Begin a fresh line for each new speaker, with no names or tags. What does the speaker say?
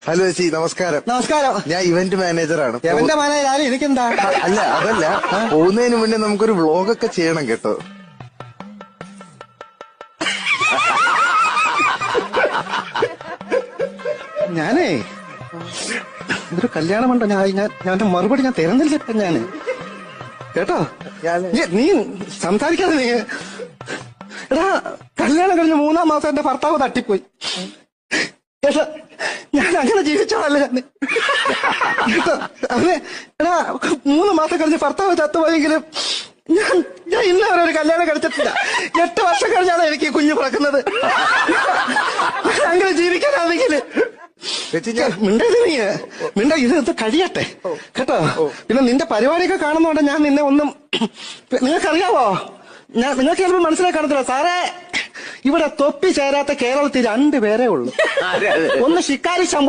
Hello ചേച്ചി, നമസ്കാരം.
നമസ്കാരം.
ഞാൻ ഇവന്റ് മാനേജറാണ്.
എവന്റെ മാനേജർ എനിക്കെന്താ?
അല്ല, അതല്ല, പോകുന്നതിന് മുന്നേ നമുക്കൊരു വ്ളോഗൊക്കെ ചെയ്യണം കേട്ടോ.
ഞാനേ ഇതൊരു കല്യാണമുണ്ടോ, ഞാൻ മറുപടി ഞാൻ തരുന്നില്ല ഞാന് കേട്ടോ. നീ സംസാരിക്കാതെ നീ എടാ, കല്യാണം കഴിഞ്ഞ് 3-ാം മാസം എന്റെ ഭർത്താവ് തട്ടിപ്പോയി കേട്ടോ. ഞാൻ അങ്ങനെ ജീവിച്ചോളല്ലേ കേട്ടോ. അവന് എടാ 3 മാസം കഴിഞ്ഞ് ഭർത്താവ് ചത്തുപോയെങ്കിലും ഞാൻ ഇന്ന് അവരൊരു കല്യാണം കഴിച്ചിട്ടില്ല. 8 വർഷം കഴിഞ്ഞാണ് എനിക്ക് ഈ കുഞ്ഞ് പിറക്കുന്നത്. അങ്ങനെ ജീവിക്കാനാണെങ്കിൽ മിണ്ട ഇത് കഴിയട്ടെ കേട്ടോ. പിന്നെ നിന്റെ പരിപാടിയൊക്കെ കാണുന്നോണ്ട് ഞാൻ നിന്നെ ഒന്നും നിങ്ങൾക്കറിയാവോ, നിങ്ങൾക്ക് ചിലപ്പോൾ മനസ്സിലാക്കി കാണത്തില്ല സാറേ. ഇവിടെ തൊപ്പി ചേരാത്ത കേരളത്തിൽ 2 പേരേ ഉള്ളൂ. ഒന്ന് ശിക്കാരി ശംഭു